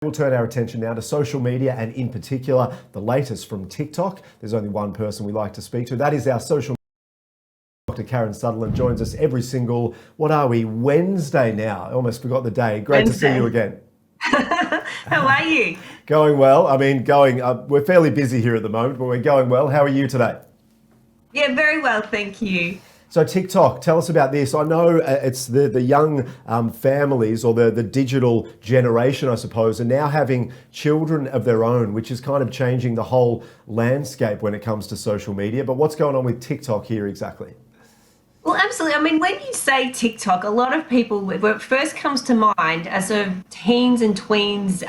We'll turn our attention now to social media and in particular, the latest from TikTok. There's only one person we like to speak to. That is our social Dr. Karen Sutherland joins us every single, what are we, Wednesday now? I almost forgot the day. Great to see you again. How are you? Going well. I mean, we're fairly busy here at the moment, but we're going well. How are you today? Yeah, very well, thank you. So TikTok, tell us about this. I know it's the young families or the digital generation, I suppose, are now having children of their own, which is kind of changing the whole landscape when it comes to social media. But what's going on with TikTok here exactly? Well, absolutely. I mean, when you say TikTok, a lot of people, what first comes to mind are sort of teens and tweens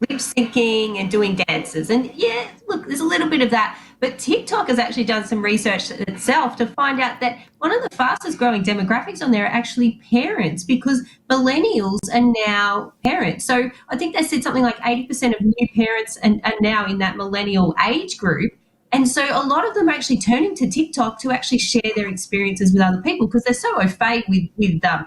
lip syncing and doing dances. And yeah, look, there's a little bit of that. But TikTok has actually done some research itself to find out that one of the fastest growing demographics on there are actually parents, because millennials are now parents. So I think they said something like 80% of new parents are now in that millennial age group. And so a lot of them are actually turning to TikTok to actually share their experiences with other people, because they're so au fait with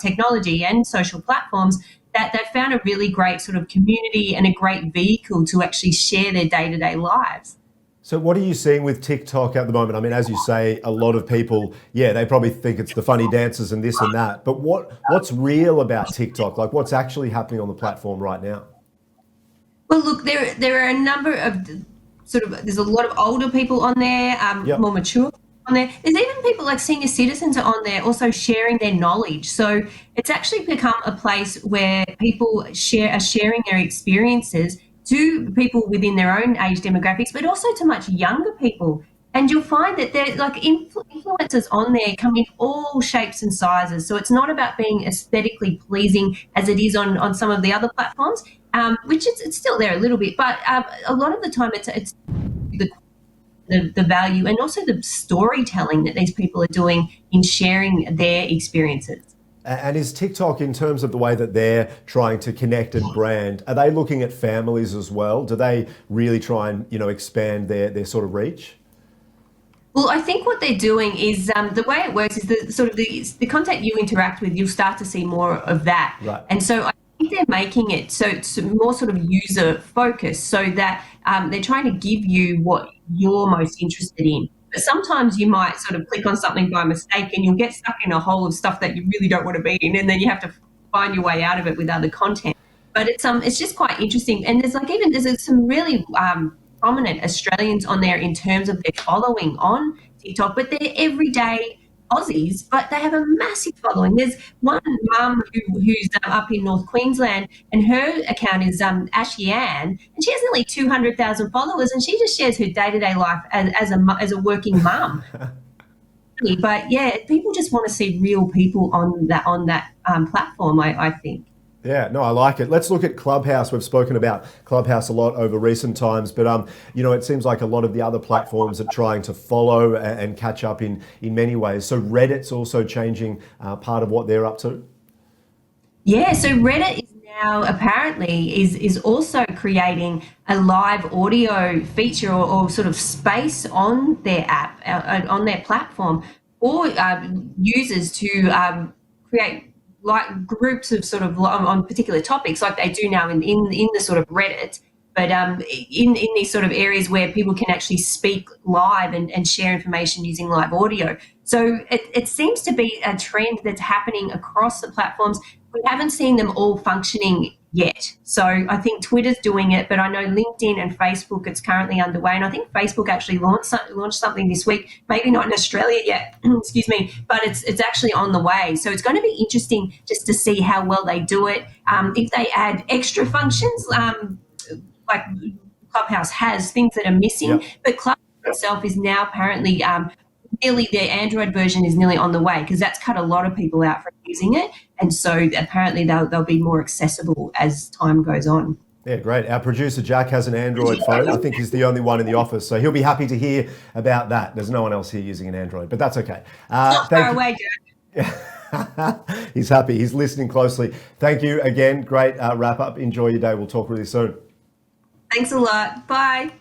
technology and social platforms that they've found a really great sort of community and a great vehicle to actually share their day-to-day lives. So what are you seeing with TikTok at the moment? I mean, as you say, a lot of people, yeah, they probably think it's the funny dances and this and that. But what's real about TikTok? Like, what's actually happening on the platform right now? Well, look, there are a number of there's a lot of older people on there, Yep. more mature on there. There's even people like senior citizens are on there also sharing their knowledge. So it's actually become a place where people are sharing their experiences to people within their own age demographics, but also to much younger people. And you'll find that they're like influencers on there come in all shapes and sizes. So it's not about being aesthetically pleasing as it is on some of the other platforms, which it's still there a little bit. But a lot of the time it's the value and also the storytelling that these people are doing in sharing their experiences. And is TikTok, in terms of the way that they're trying to connect and brand, are they looking at families as well? Do they really try and, expand their sort of reach? Well, I think what they're doing is the way it works is the content you interact with, you'll start to see more of that. Right. And so I think they're making it so it's more sort of user focused, so that they're trying to give you what you're most interested in. But sometimes you might sort of click on something by mistake and you'll get stuck in a hole of stuff that you really don't want to be in, and then you have to find your way out of it with other content. But it's just quite interesting. And there's some really prominent Australians on there in terms of their following on TikTok, but they're everyday Aussies, but they have a massive following. There's one mum who's up in North Queensland, and her account is Ashley Ann, and she has nearly 200,000 followers, and she just shares her day-to-day life as a working mum. But yeah, people just want to see real people on that platform, I think. Yeah, no, I like it. Let's look at Clubhouse. We've spoken about Clubhouse a lot over recent times, but it seems like a lot of the other platforms are trying to follow and catch up in many ways. So Reddit's also changing part of what they're up to. Yeah, so Reddit is now apparently is also creating a live audio feature or sort of space on their app, on their platform, for users to create like groups of sort of on particular topics, like they do now in the sort of Reddit, but in these sort of areas where people can actually speak live and share information using live audio. So it seems to be a trend that's happening across the platforms. We haven't seen them all functioning yet. So I think Twitter's doing it, but I know LinkedIn and Facebook, it's currently underway. And I think Facebook actually launched something this week, maybe not in Australia yet, excuse me, but it's actually on the way. So it's going to be interesting just to see how well they do it. If they add extra functions, like Clubhouse has things that are missing, Yep. but Clubhouse itself is now apparently nearly, the Android version is nearly on the way, because that's cut a lot of people out from using it. And so apparently they'll be more accessible as time goes on. Yeah, great. Our producer, Jack, has an Android phone. I think he's the only one in the office, so he'll be happy to hear about that. There's no one else here using an Android, but that's okay. Not far away, Jack. He's happy. He's listening closely. Thank you again. Great wrap up. Enjoy your day. We'll talk really soon. Thanks a lot. Bye.